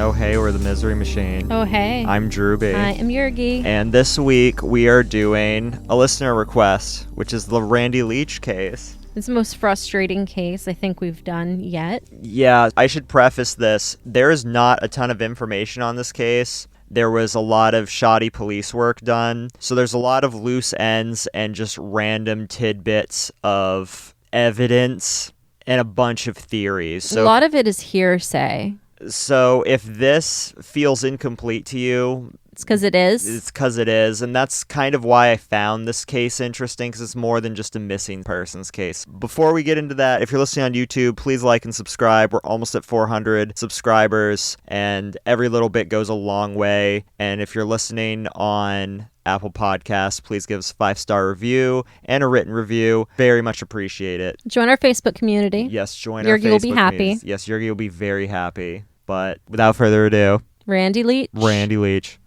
Oh hey, we're the Misery Machine. Oh hey. I'm Drewby. I am Yergy. And this week we are doing a listener request, which is the Randy Leach case. It's the most frustrating case I think we've done yet. Yeah, I should preface this. There is not a ton of information on this case. There was a lot of shoddy police work done. So there's a lot of loose ends and just random tidbits of evidence and a bunch of theories. So a lot of it is hearsay. So if this feels incomplete to you, it's because it is. It's because it is, and that's kind of why I found this case interesting, because it's more than just a missing persons case. Before we get into that, if you're listening on YouTube, please like and subscribe. We're almost at 400 subscribers, and every little bit goes a long way. And if you're listening on Apple Podcasts, please give us a 5-star review and a written review. Very much appreciate it. Join our Facebook community. Yes, join our Facebook Yergy will be happy. communities. Yes, Yergy will be very happy. But without further ado, Randy Leach. Randy Leach.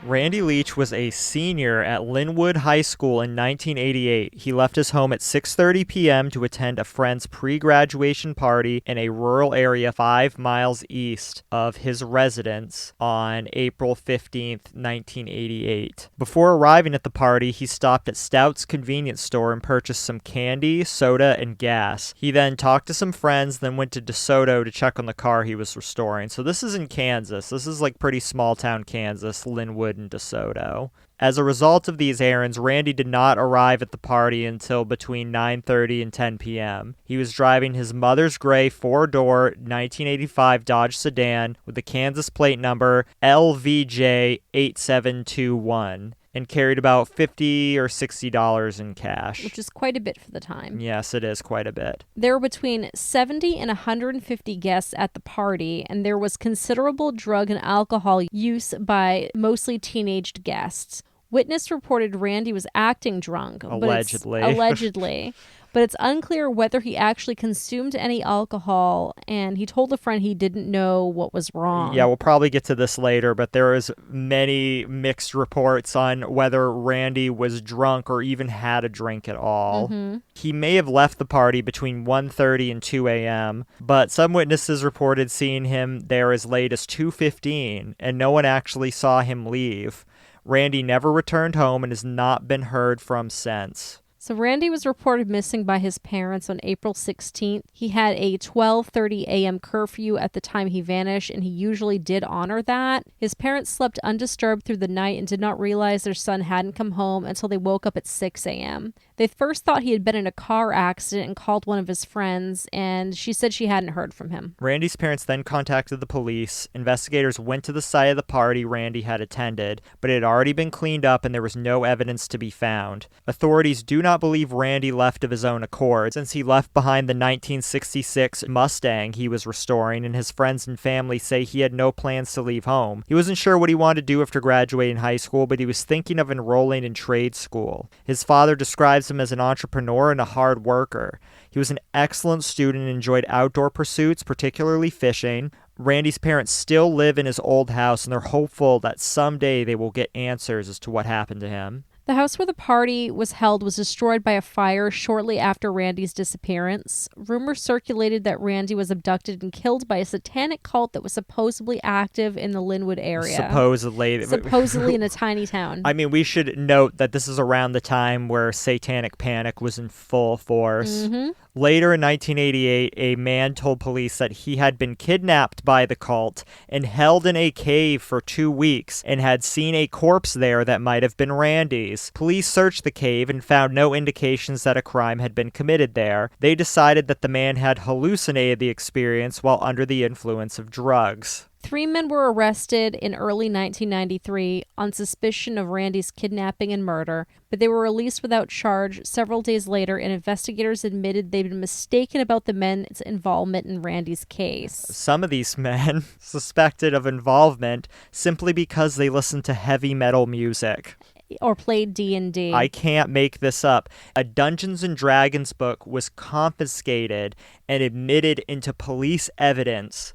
Randy Leach was a senior at Linwood High School in 1988. He left his home at 6:30 p.m. to attend a friend's pre-graduation party in a rural area 5 miles east of his residence on April 15th, 1988. Before arriving at the party, he stopped at Stout's convenience store and purchased some candy, soda, and gas. He then talked to some friends, then went to DeSoto to check on the car he was restoring. So this is in Kansas. This is like pretty small town Kansas, Linwood and DeSoto. As a result of these errands, Randy did not arrive at the party until between 9:30 and 10 p.m. He was driving his mother's gray 4-door 1985 Dodge sedan with the Kansas plate number LVJ8721 and carried about $50 or $60 in cash. Which is quite a bit for the time. Yes, it is quite a bit. There were between 70 and 150 guests at the party, and there was considerable drug and alcohol use by mostly teenaged guests. Witness reported Randy was acting drunk. Allegedly. But it's unclear whether he actually consumed any alcohol, and he told a friend he didn't know what was wrong. Yeah, we'll probably get to this later, but there is many mixed reports on whether Randy was drunk or even had a drink at all. Mm-hmm. He may have left the party between 1:30 and 2 a.m., but some witnesses reported seeing him there as late as 2:15, and no one actually saw him leave. Randy never returned home and has not been heard from since. So Randy was reported missing by his parents on April 16th. He had a 12:30 a.m. curfew at the time he vanished, and he usually did honor that. His parents slept undisturbed through the night and did not realize their son hadn't come home until they woke up at 6 a.m. They first thought he had been in a car accident and called one of his friends, and she said she hadn't heard from him. Randy's parents then contacted the police. Investigators went to the site of the party Randy had attended, but it had already been cleaned up and there was no evidence to be found. Authorities do not believe Randy left of his own accord, since he left behind the 1966 Mustang he was restoring, and his friends and family say he had no plans to leave home. He wasn't sure what he wanted to do after graduating high school, but he was thinking of enrolling in trade school. His father describes him as an entrepreneur and a hard worker. He was an excellent student and enjoyed outdoor pursuits, particularly fishing. Randy's parents still live in his old house, and they're hopeful that someday they will get answers as to what happened to him. The house where the party was held was destroyed by a fire shortly after Randy's disappearance. Rumors circulated that Randy was abducted and killed by a satanic cult that was supposedly active in the Linwood area. Supposedly in a tiny town. I mean, we should note that this is around the time where Satanic Panic was in full force. Mm-hmm. Later in 1988, a man told police that he had been kidnapped by the cult and held in a cave for 2 weeks and had seen a corpse there that might have been Randy's. Police searched the cave and found no indications that a crime had been committed there. They decided that the man had hallucinated the experience while under the influence of drugs. 3 men were arrested in early 1993 on suspicion of Randy's kidnapping and murder, but they were released without charge several days later, and investigators admitted they'd been mistaken about the men's involvement in Randy's case. Some of these men suspected of involvement simply because they listened to heavy metal music. Or played D&D. I can't make this up. A Dungeons & Dragons book was confiscated and admitted into police evidence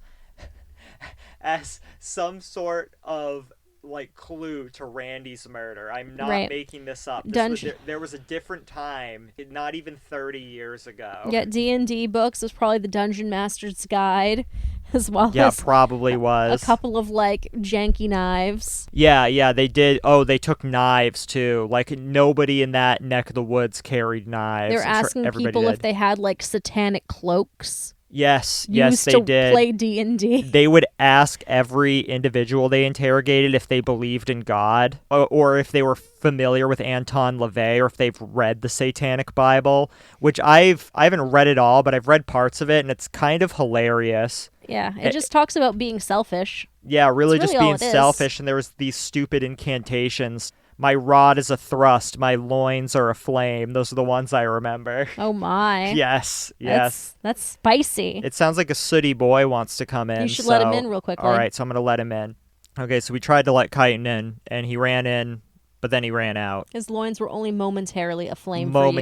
as some sort of like clue to Randy's murder. I'm not Right. making this up. There was a different time, not even 30 years ago. Yeah, D&D books was probably the Dungeon Master's Guide, as well Yeah, as probably a was. couple of like janky knives. Yeah, they did. Oh, they took knives too. Like nobody in that neck of the woods carried knives. They were I'm sure asking everybody people did. if they had like satanic cloaks. Yes, used they to did. play D&D. They would ask every individual they interrogated if they believed in God or if they were familiar with Anton LaVey or if they've read the Satanic Bible, which I haven't read it all, but I've read parts of it, and it's kind of hilarious. Yeah, it just talks about being selfish. Yeah, really It's just really all being it is. selfish, and there was these stupid incantations. My rod is a thrust, my loins are a flame. Those are the ones I remember. Oh my. Yes. That's spicy. It sounds like a sooty boy wants to come in. You should let him in real quickly. All right, so I'm going to let him in. Okay, so we tried to let Chiton in, and he ran in, but then he ran out. His loins were only momentarily aflame for you.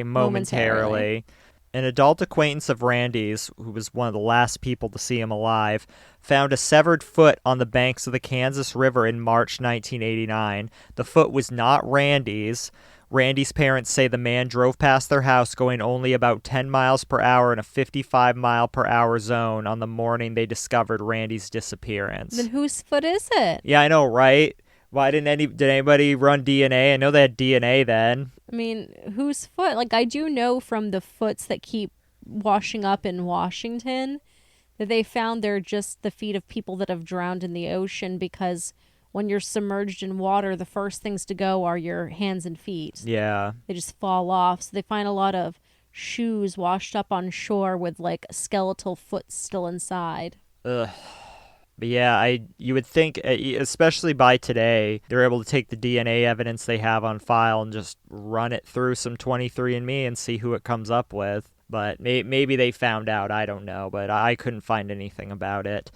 Momentarily. An adult acquaintance of Randy's, who was one of the last people to see him alive, found a severed foot on the banks of the Kansas River in March 1989. The foot was not Randy's. Randy's parents say the man drove past their house going only about 10 miles per hour in a 55 mile per hour zone on the morning they discovered Randy's disappearance. Then whose foot is it? Yeah, I know, right? Why did anybody run DNA? I know they had DNA then. I mean, whose foot? Like, I do know from the foots that keep washing up in Washington that they found they're just the feet of people that have drowned in the ocean, because when you're submerged in water, the first things to go are your hands and feet. Yeah. They just fall off. So they find a lot of shoes washed up on shore with like skeletal foot still inside. Ugh. But yeah, you would think, especially by today, they're able to take the DNA evidence they have on file and just run it through some 23andMe and see who it comes up with. But maybe they found out. I don't know, but I couldn't find anything about it.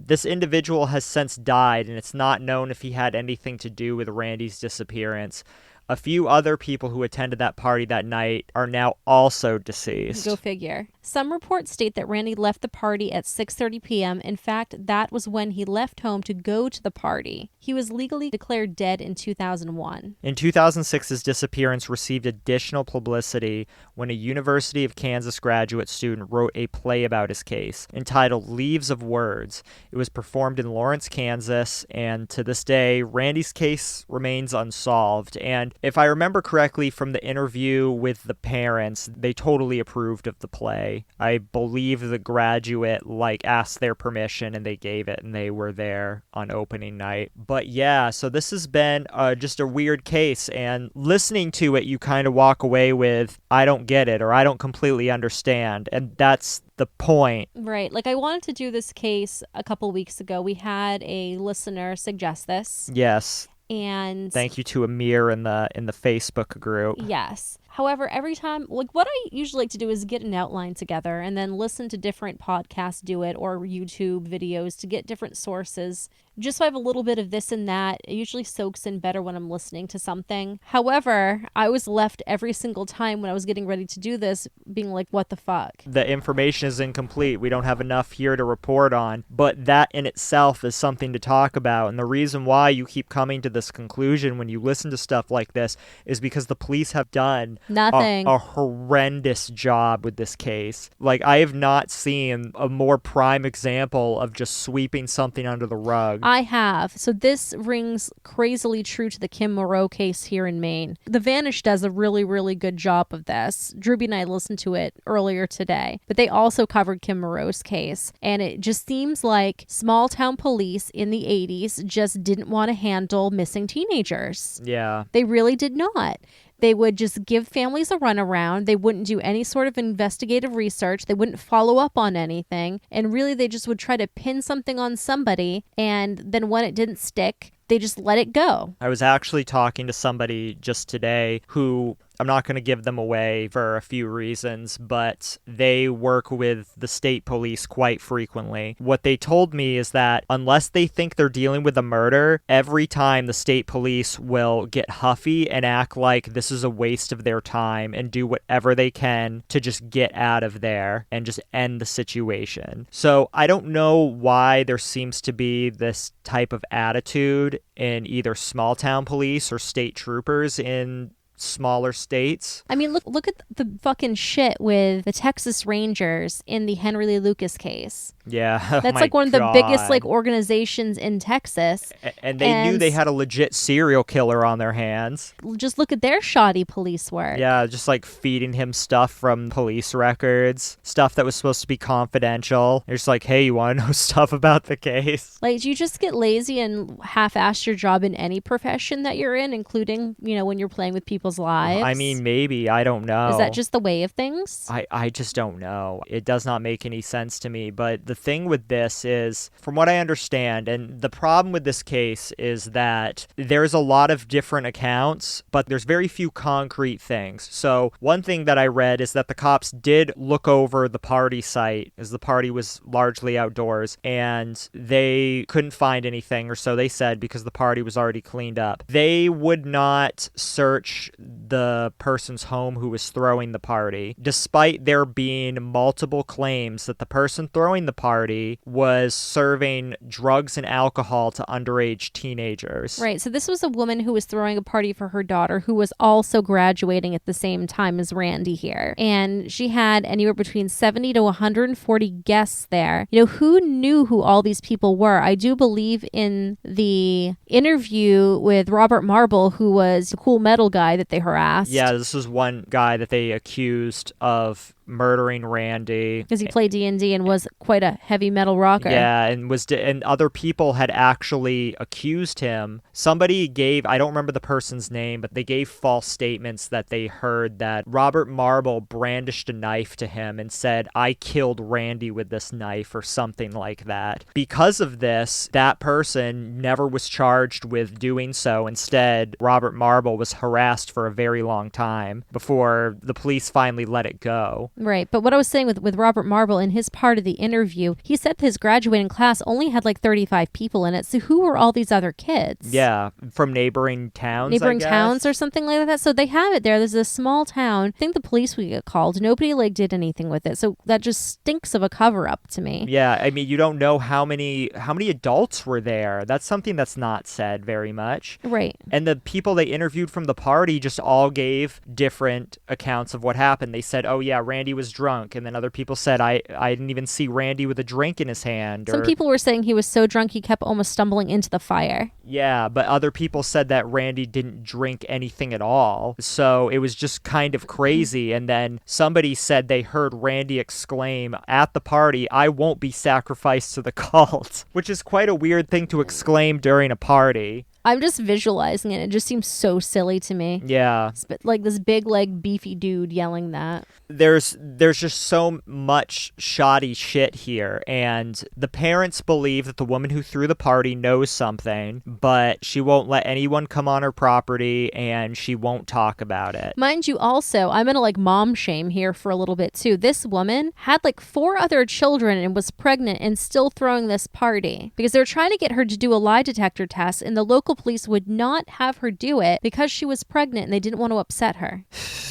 This individual has since died, and it's not known if he had anything to do with Randy's disappearance. A few other people who attended that party that night are now also deceased. Go figure. Some reports state that Randy left the party at 6:30 p.m. In fact, that was when he left home to go to the party. He was legally declared dead in 2001. In 2006, his disappearance received additional publicity when a University of Kansas graduate student wrote a play about his case entitled Leaves of Words. It was performed in Lawrence, Kansas, and to this day, Randy's case remains unsolved. And if I remember correctly from the interview with the parents, they totally approved of the play. I believe the graduate asked their permission and they gave it, and they were there on opening night. But yeah, so this has been just a weird case, and listening to it, you kind of walk away with, I don't get it, or I don't completely understand, and that's the point. Right. Like, I wanted to do this case a couple weeks ago. We had a listener suggest this. Yes. And thank you to Amir in the Facebook group. Yes. However, every time, like, what I usually like to do is get an outline together and then listen to different podcasts do it, or YouTube videos, to get different sources. Just so I have a little bit of this and that. It usually soaks in better when I'm listening to something. However, I was left every single time when I was getting ready to do this being like, what the fuck? The information is incomplete. We don't have enough here to report on. But that in itself is something to talk about. And the reason why you keep coming to this conclusion when you listen to stuff like this is because the police have done nothing. A horrendous job with this case. Like, I have not seen a more prime example of just sweeping something under the rug. I have. So this rings crazily true to the Kim Moreau case here in Maine. The Vanish does a really, really good job of this. Drewby and I listened to it earlier today, but they also covered Kim Moreau's case. And it just seems like small town police in the 80s just didn't want to handle missing teenagers. Yeah. They really did not. They would just give families a runaround. They wouldn't do any sort of investigative research. They wouldn't follow up on anything. And really, they just would try to pin something on somebody. And then when it didn't stick, they just let it go. I was actually talking to somebody just today who, I'm not going to give them away for a few reasons, but they work with the state police quite frequently. What they told me is that unless they think they're dealing with a murder, every time the state police will get huffy and act like this is a waste of their time and do whatever they can to just get out of there and just end the situation. So I don't know why there seems to be this type of attitude in either small town police or state troopers in smaller states. I mean, look at the fucking shit with the Texas Rangers in the Henry Lee Lucas case. Yeah. That's like one of the biggest like organizations in Texas. And they knew they had a legit serial killer on their hands. Just look at their shoddy police work. Yeah, just like feeding him stuff from police records, stuff that was supposed to be confidential. They're just like, hey, you want to know stuff about the case? Like, you just get lazy and half-ass your job in any profession that you're in, including, when you're playing with people's lives. I mean, maybe. I don't know. Is that just the way of things? I just don't know. It does not make any sense to me. But the thing with this is, from what I understand, and the problem with this case is that there's a lot of different accounts, but there's very few concrete things. So one thing that I read is that the cops did look over the party site, as the party was largely outdoors, and they couldn't find anything, or so they said, because the party was already cleaned up. They would not search the person's home who was throwing the party, despite there being multiple claims that the person throwing the party was serving drugs and alcohol to underage teenagers. Right. So this was a woman who was throwing a party for her daughter, who was also graduating at the same time as Randy here. And she had anywhere between 70 to 140 guests there. Who knew who all these people were? I do believe in the interview with Robert Marble, who was the cool metal guy that they harassed. Yeah, this was one guy that they accused of murdering Randy because he played D&D and was quite a heavy metal rocker. Yeah, and other people had actually accused him. Somebody gave, I don't remember the person's name, but they gave false statements that they heard that Robert Marble brandished a knife to him and said, "I killed Randy with this knife," or something like that. Because of this, that person never was charged with doing so. Instead, Robert Marble was harassed for a very long time before the police finally let it go. Right. But what I was saying with Robert Marble, in his part of the interview, he said his graduating class only had like 35 people in it. So who were all these other kids? Yeah, from neighboring towns, Neighboring towns or something like that. So they have it there. There's a small town. I think the police would get called. Nobody did anything with it. So that just stinks of a cover-up to me. Yeah, I mean, you don't know how many adults were there. That's something that's not said very much. Right. And the people they interviewed from the party just all gave different accounts of what happened. They said, "Oh yeah, Randy was drunk," and then other people said, I didn't even see Randy with a drink in his hand. Some people were saying he was so drunk he kept almost stumbling into the fire. Yeah, but other people said that Randy didn't drink anything at all. So it was just kind of crazy. And then somebody said they heard Randy exclaim at the party, "I won't be sacrificed to the cult," which is quite a weird thing to exclaim during a party. I'm just visualizing it. It just seems so silly to me. Yeah. Like this big, beefy dude yelling that. There's just so much shoddy shit here, and the parents believe that the woman who threw the party knows something, but she won't let anyone come on her property, and she won't talk about it. Mind you, also, I'm gonna mom shame here for a little bit too. This woman had 4 other children and was pregnant and still throwing this party because they were trying to get her to do a lie detector test, and the local police would not have her do it because she was pregnant and they didn't want to upset her.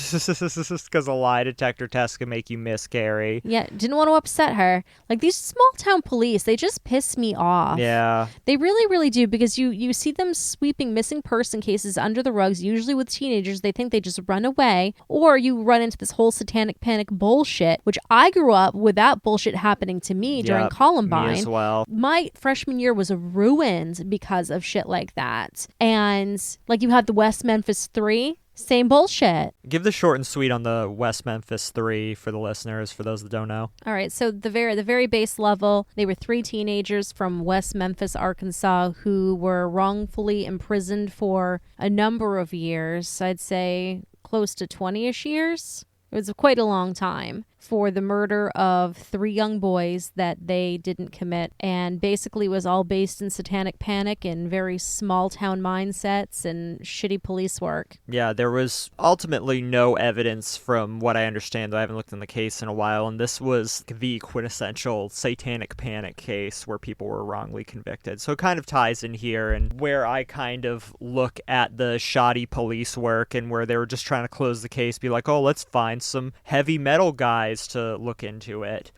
Because a lie detector test can make you miscarry. Yeah, didn't want to upset her. These small town police, they just piss me off. Yeah. They really, really do, because you see them sweeping missing person cases under the rugs, usually with teenagers. They think they just run away, or you run into this whole satanic panic bullshit, which I grew up with that bullshit happening to me during Columbine. Me as well. My freshman year was ruined because of shit like that. And you had the West Memphis 3. Same bullshit. Give the short and sweet on the West Memphis 3 for the listeners, for those that don't know. All right, so the very base level, they were 3 teenagers from West Memphis, Arkansas, who were wrongfully imprisoned for a number of years. I'd say close to 20-ish years. It was quite a long time for the murder of 3 young boys that they didn't commit, and basically was all based in Satanic Panic and very small town mindsets and shitty police work. Yeah, there was ultimately no evidence from what I understand. I haven't looked in the case in a while, and this was the quintessential Satanic Panic case where people were wrongly convicted. So it kind of ties in here, and where I kind of look at the shoddy police work and where they were just trying to close the case, be like, oh, let's find some heavy metal guys to look into it.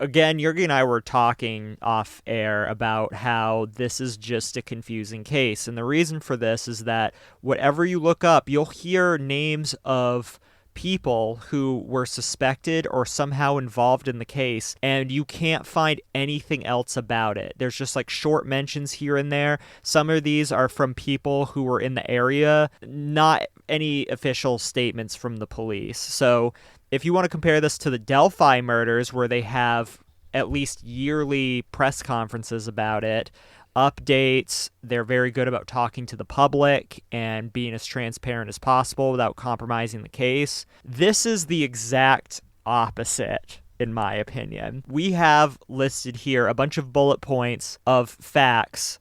Again, Yergy and I were talking off air about how this is just a confusing case. And the reason for this is that whatever you look up, you'll hear names of people who were suspected or somehow involved in the case, and you can't find anything else about it. There's just like short mentions here and there. Some of these are from people who were in the area, not any official statements from the police. So if you want to compare this to the Delphi murders, where they have at least yearly press conferences about it, updates, they're very good about talking to the public and being as transparent as possible without compromising the case. This is the exact opposite, in my opinion. We have listed here a bunch of bullet points of facts.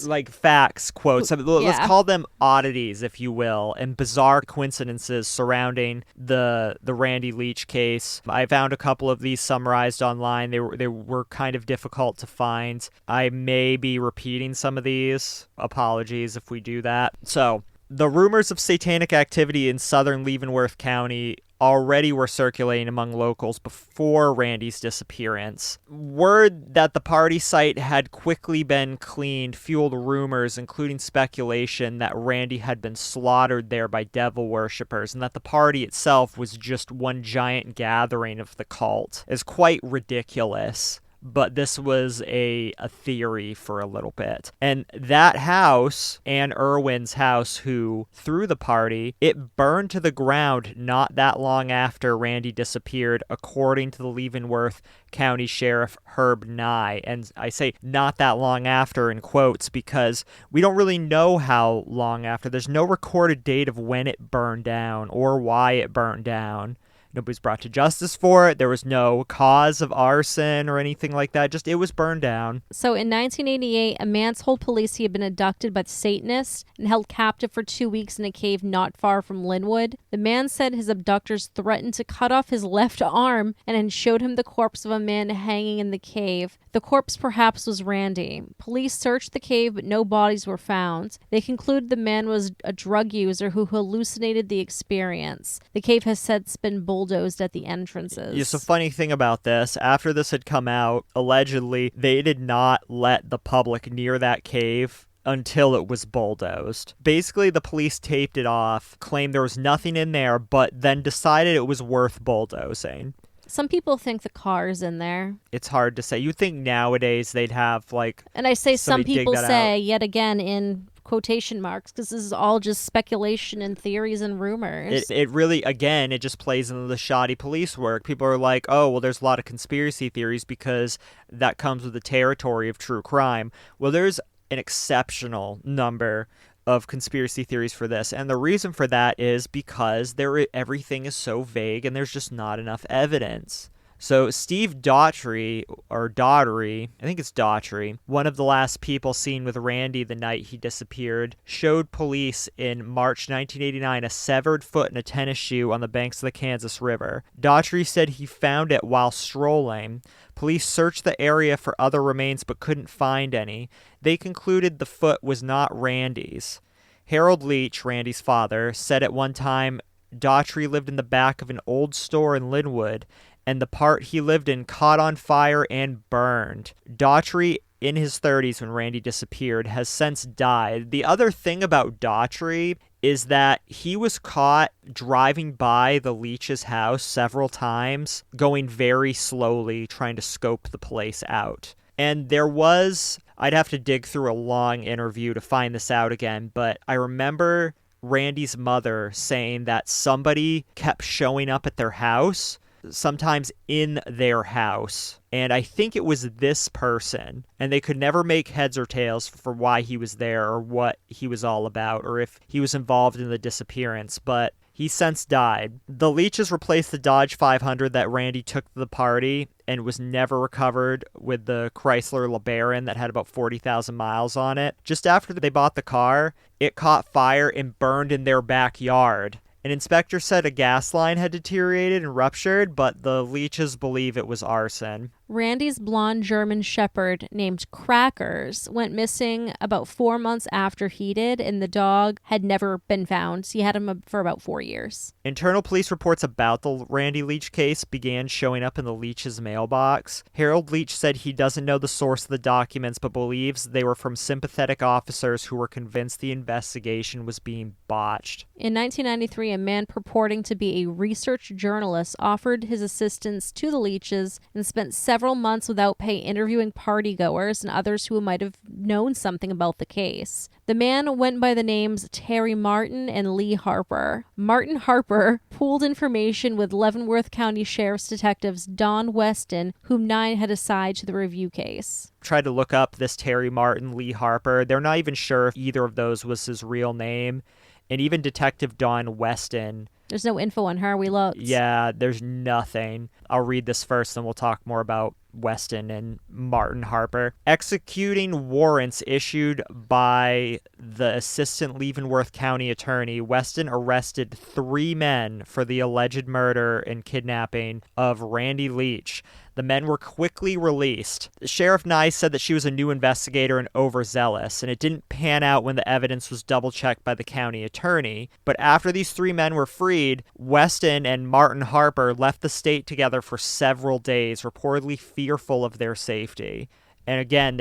Like facts, quotes. Let's call them oddities, if you will, and bizarre coincidences surrounding the Randy Leach case. I found a couple of these summarized online. They were kind of difficult to find. I may be repeating some of these. Apologies if we do that. So, the rumors of satanic activity in southern Leavenworth County already were circulating among locals before Randy's disappearance. Word that the party site had quickly been cleaned fueled rumors, including speculation that Randy had been slaughtered there by devil worshippers, and that the party itself was just one giant gathering of the cult. Is quite ridiculous. But this was a theory for a little bit. And that house, Annie Erwin's house, who threw the party, it burned to the ground not that long after Randy disappeared, according to the Leavenworth County Sheriff Herb Nye. And I say not that long after in quotes because we don't really know how long after. There's no recorded date of when it burned down or why it burned down. Nobody's brought to justice for it. There was no cause of arson or anything like that. Just it was burned down. So in 1988, a man told police he had been abducted by Satanists and held captive for 2 weeks in a cave not far from Linwood. The man said his abductors threatened to cut off his left arm and then showed him the corpse of a man hanging in the cave. The corpse perhaps was Randy. Police searched the cave, but no bodies were found. They concluded the man was a drug user who hallucinated the experience. The cave has since been bulldozed at the entrances. Yes, a funny thing about this, after this had come out, allegedly, they did not let the public near that cave until it was bulldozed. Basically, the police taped it off, claimed there was nothing in there, but then decided it was worth bulldozing. Some people think the car's in there. It's hard to say. You'd think nowadays they'd have, like... And I say some people say, out. Yet again, in quotation marks, because this is all just speculation and theories and rumors. It really, again, it just plays into the shoddy police work. People are like, oh, well, there's a lot of conspiracy theories because that comes with the territory of true crime. Well, there's an exceptional number of conspiracy theories for this, and the reason for that is because everything is so vague and there's just not enough evidence. So Steve Daughtry, I think it's Daughtry, one of the last people seen with Randy the night he disappeared, showed police in March 1989 a severed foot in a tennis shoe on the banks of the Kansas River. Daughtry said he found it while strolling. Police searched the area for other remains but couldn't find any. They concluded the foot was not Randy's. Harold Leach, Randy's father, said at one time Daughtry lived in the back of an old store in Linwood, and the part he lived in caught on fire and burned. Daughtry, in his 30s when Randy disappeared, has since died. The other thing about Daughtry is that he was caught driving by the Leach's house several times, going very slowly, trying to scope the place out. And there was, I'd have to dig through a long interview to find this out again, but I remember Randy's mother saying that somebody kept showing up at their house, sometimes in their house. And I think it was this person, and they could never make heads or tails for why he was there or what he was all about or if he was involved in the disappearance. But He's since died. The Leaches replaced the Dodge 500 that Randy took to the party and was never recovered with the Chrysler LeBaron that had about 40,000 miles on it. Just after they bought the car, it caught fire and burned in their backyard. An inspector said a gas line had deteriorated and ruptured, but the Leaches believe it was arson. Randy's blonde German shepherd named Crackers went missing about 4 months after he did, and the dog had never been found. He had him for about 4 years. Internal police reports about the Randy Leach case began showing up in the Leach's mailbox. Harold Leach said he doesn't know the source of the documents, but believes they were from sympathetic officers who were convinced the investigation was being botched. In 1993, a man purporting to be a research journalist offered his assistance to the Leaches and spent several months without pay interviewing partygoers and others who might have known something about the case. The man went by the names Terry Martin and Lee Harper. Martin Harper pooled information with Leavenworth County Sheriff's detectives Don Weston, whom Nine had assigned to the review case. Tried to look up this Terry Martin, Lee Harper. They're not even sure if either of those was his real name. And even Detective Don Weston. There's no info on her. We looked. Yeah, there's nothing. I'll read this first and we'll talk more about Weston and Martin Harper. Executing warrants issued by the assistant Leavenworth County attorney, Weston arrested 3 men for the alleged murder and kidnapping of Randy Leach. The men were quickly released. Sheriff Nye said that she was a new investigator and overzealous, and it didn't pan out when the evidence was double-checked by the county attorney. But after these 3 men were freed, Weston and Martin Harper left the state together for several days, reportedly fearful of their safety. And again,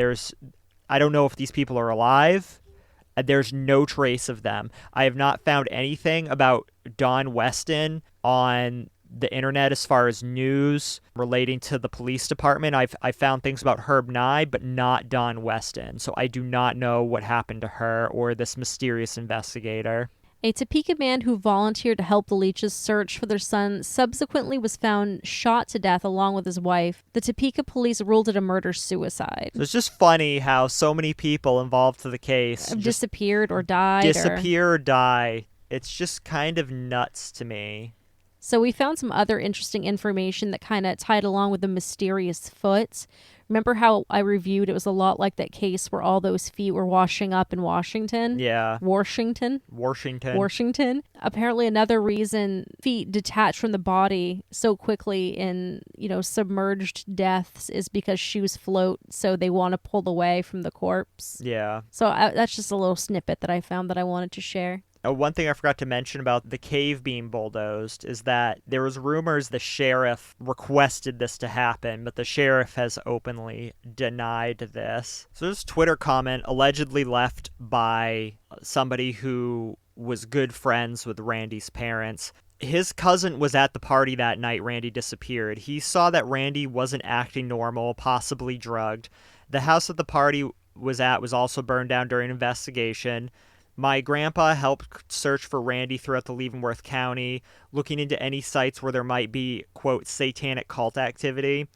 I don't know if these people are alive. There's no trace of them. I have not found anything about Don Weston on the internet as far as news relating to the police department. I found things about Herb Nye, but not Don Weston. So I do not know what happened to her or this mysterious investigator. A Topeka man who volunteered to help the Leaches search for their son subsequently was found shot to death along with his wife. The Topeka police ruled it a murder-suicide. So it's just funny how so many people involved to the case disappeared or died. Disappear or die. It's just kind of nuts to me. So we found some other interesting information that kind of tied along with the mysterious foot. Remember how I reviewed it was a lot like that case where all those feet were washing up in Washington? Yeah. Washington. Apparently another reason feet detach from the body so quickly in, submerged deaths is because shoes float, so they want to pull away from the corpse. Yeah. So that's just a little snippet that I found that I wanted to share. One thing I forgot to mention about the cave being bulldozed is that there was rumors the sheriff requested this to happen, but the sheriff has openly denied this. So this Twitter comment allegedly left by somebody who was good friends with Randy's parents. His cousin was at the party that night Randy disappeared. He saw that Randy wasn't acting normal, possibly drugged. The house that the party was at was also burned down during an investigation. My grandpa helped search for Randy throughout the Leavenworth County, looking into any sites where there might be, quote, satanic cult activity.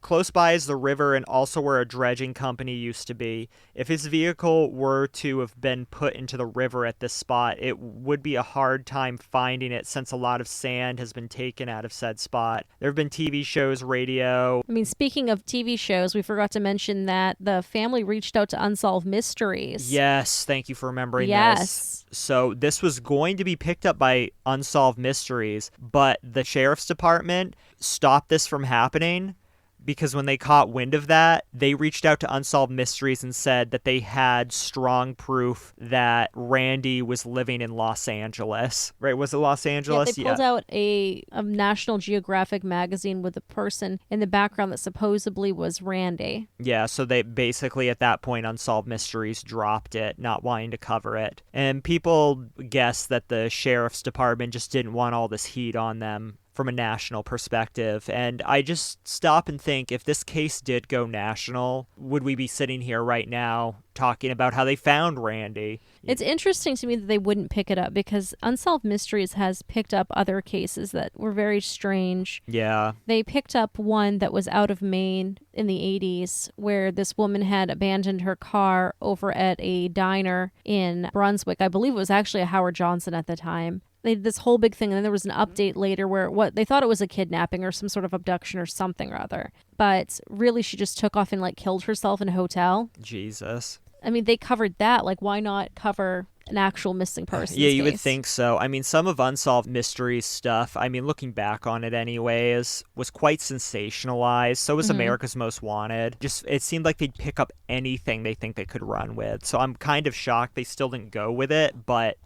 Close by is the river and also where a dredging company used to be. If his vehicle were to have been put into the river at this spot, it would be a hard time finding it since a lot of sand has been taken out of said spot. There have been TV shows, radio. Speaking of TV shows, we forgot to mention that the family reached out to Unsolved Mysteries. Yes, thank you for remembering this. So this was going to be picked up by Unsolved Mysteries, but the sheriff's department stopped this from happening. Because when they caught wind of that, they reached out to Unsolved Mysteries and said that they had strong proof that Randy was living in Los Angeles. Right? Was it Los Angeles? Yeah, they pulled out a National Geographic magazine with a person in the background that supposedly was Randy. Yeah, so they basically at that point Unsolved Mysteries dropped it, not wanting to cover it. And people guess that the sheriff's department just didn't want all this heat on them from a national perspective. And I just stop and think, if this case did go national, would we be sitting here right now talking about how they found Randy? It's interesting to me that they wouldn't pick it up, because Unsolved Mysteries has picked up other cases that were very strange. Yeah. They picked up one that was out of Maine in the 80s, where this woman had abandoned her car over at a diner in Brunswick. I believe it was actually a Howard Johnson at the time. They did this whole big thing, and then there was an update later where they thought it was a kidnapping or some sort of abduction or something or other. But really, she just took off and like killed herself in a hotel. Jesus. I mean, they covered that. Like, why not cover an actual missing person? Yeah, you would think so. I mean, some of Unsolved Mysteries stuff, I mean, looking back on it anyways, was quite sensationalized. So was America's Most Wanted. Just, it seemed like they'd pick up anything they think they could run with. So I'm kind of shocked they still didn't go with it, but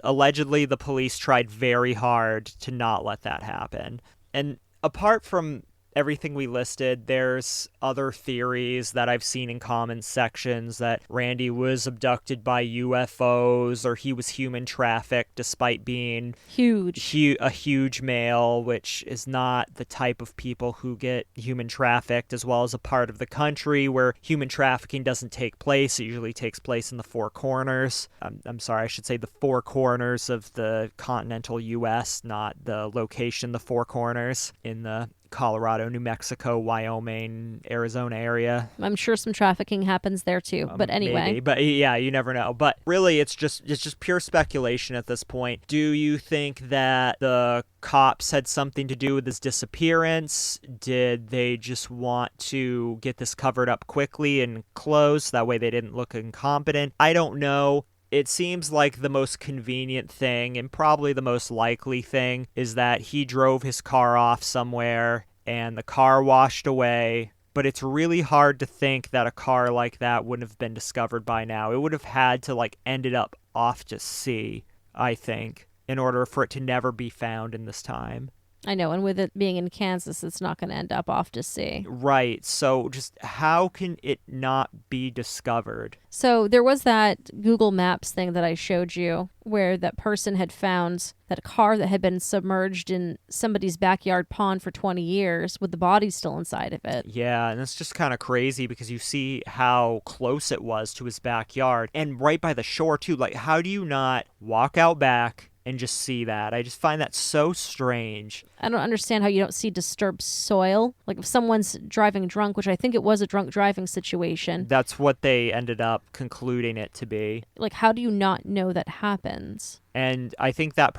allegedly the police tried very hard to not let that happen. And apart from everything we listed, there's other theories that I've seen in comment sections that Randy was abducted by UFOs or he was human trafficked despite being a huge male, which is not the type of people who get human trafficked, as well as a part of the country where human trafficking doesn't take place. It usually takes place in the Four Corners. I'm sorry, I should say the Four Corners of the continental U.S., not the location, the Four Corners in the Colorado, New Mexico, Wyoming, Arizona area. I'm sure some trafficking happens there too. But anyway. Maybe. But yeah, you never know. But really, it's just pure speculation at this point. Do you think that the cops had something to do with his disappearance? Did they just want to get this covered up quickly and closed? That way they didn't look incompetent. I don't know. It seems like the most convenient thing and probably the most likely thing is that he drove his car off somewhere and the car washed away. But it's really hard to think that a car like that wouldn't have been discovered by now. It would have had to ended up off to sea, I think, in order for it to never be found in this time. I know, and with it being in Kansas, it's not going to end up off to sea. Right, so just how can it not be discovered? So there was that Google Maps thing that I showed you where that person had found that car that had been submerged in somebody's backyard pond for 20 years with the body still inside of it. Yeah, and it's just kind of crazy because you see how close it was to his backyard and right by the shore too. Like, how do you not walk out back and just see that? I just find that so strange. I don't understand how you don't see disturbed soil. Like if someone's driving drunk, which I think it was a drunk driving situation. That's what they ended up concluding it to be. Like, how do you not know that happens? And I think that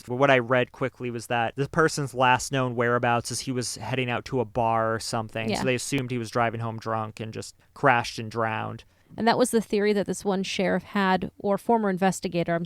what I read quickly was that the person's last known whereabouts is he was heading out to a bar or something. Yeah. So they assumed he was driving home drunk and just crashed and drowned. And that was the theory that this one sheriff had, or former investigator,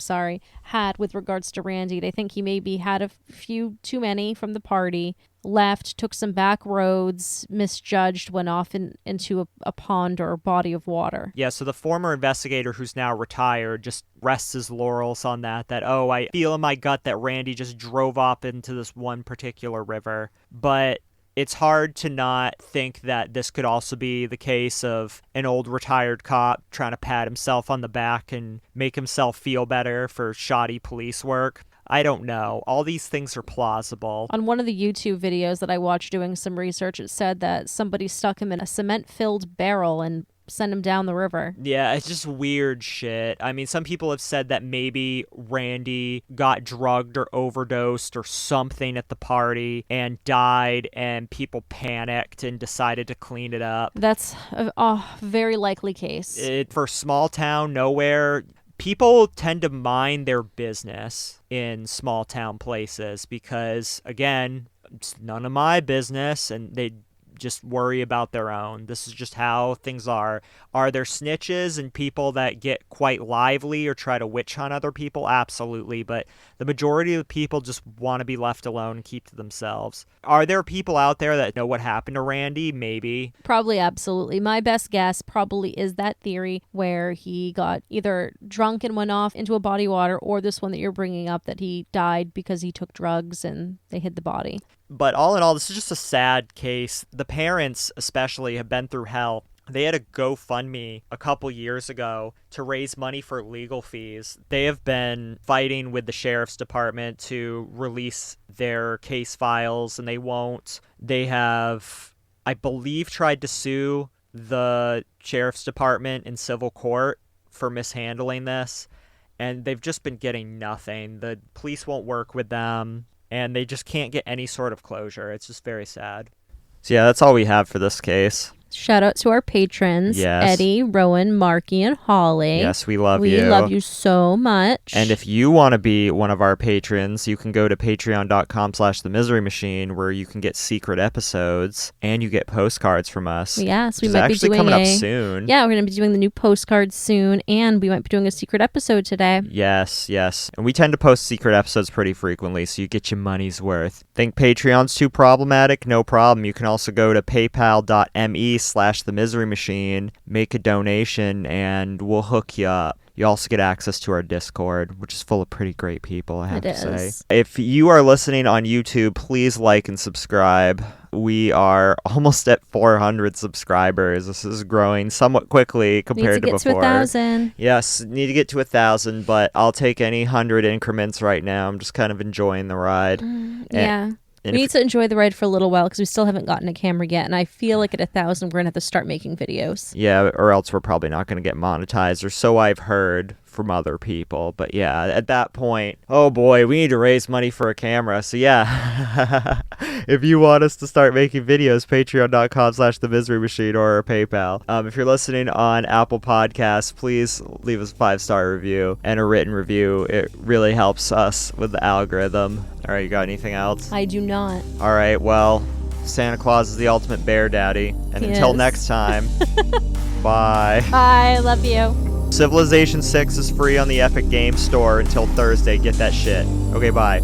had with regards to Randy. They think he maybe had a few too many from the party, left, took some back roads, misjudged, went off into a pond or a body of water. Yeah, so the former investigator who's now retired just rests his laurels on that, I feel in my gut that Randy just drove off into this one particular river. But it's hard to not think that this could also be the case of an old retired cop trying to pat himself on the back and make himself feel better for shoddy police work. I don't know. All these things are plausible. On one of the YouTube videos that I watched doing some research, it said that somebody stuck him in a cement-filled barrel and send him down the river. Yeah, it's just weird shit. I mean, some people have said that maybe Randy got drugged or overdosed or something at the party and died, and people panicked and decided to clean it up. That's a very likely case. For small town, nowhere, people tend to mind their business in small town places because, again, it's none of my business, and they just worry about their own. This is just how things are. Are there snitches and people that get quite lively or try to witch hunt other people? Absolutely. But the majority of the people just want to be left alone and keep to themselves. Are there people out there that know what happened to Randy? Maybe. Probably, absolutely. My best guess probably is that theory where he got either drunk and went off into a body of water, or this one that you're bringing up that he died because he took drugs and they hid the body. But all in all, this is just a sad case. The parents especially have been through hell. They had a GoFundMe a couple years ago to raise money for legal fees. They have been fighting with the sheriff's department to release their case files, and they won't. They have, I believe, tried to sue the sheriff's department in civil court for mishandling this, and they've just been getting nothing. The police won't work with them, and they just can't get any sort of closure. It's just very sad. So yeah, that's all we have for this case. Shout out to our patrons, Yes. Eddie, Rowan, Marky, and Holly. Yes, we love We you. love you so much. And if you want to be one of our patrons, you can go to patreon.com/themiserymachine, where you can get secret episodes and you get postcards from us. Yes, we which is might be actually doing coming up soon. Yeah, we're going to be doing the new postcards soon, and we might be doing a secret episode today. Yes. And we tend to post secret episodes pretty frequently, so you get your money's worth. Think Patreon's too problematic? No problem. You can also go to paypal.me/themiserymachine, make a donation, and we'll hook you up. You also get access to our Discord, which is full of pretty great people, I have to say. If you are listening on YouTube, please like and subscribe. We are almost at 400 subscribers. This is growing somewhat quickly compared to before. Need to get to 1,000. Yes, need to get to 1,000, but I'll take any 100 increments right now. I'm just kind of enjoying the ride. Yeah. We need to enjoy the ride for a little while because we still haven't gotten a camera yet, and I feel like at 1,000 we're going to have to start making videos. Yeah, or else we're probably not going to get monetized, or so I've heard from other people. But yeah, at that point, oh boy, we need to raise money for a camera. So yeah, if you want us to start making videos, patreon.com/themiserymachine or PayPal. If you're listening on Apple Podcasts, please leave us a 5-star review and a written review. It really helps us with the algorithm. All right, you got anything else? I do not. All right, well, Santa Claus is the ultimate bear daddy. And until next time, bye. Bye, love you. Civilization 6 is free on the Epic Games Store until Thursday. Get that shit. Okay, bye.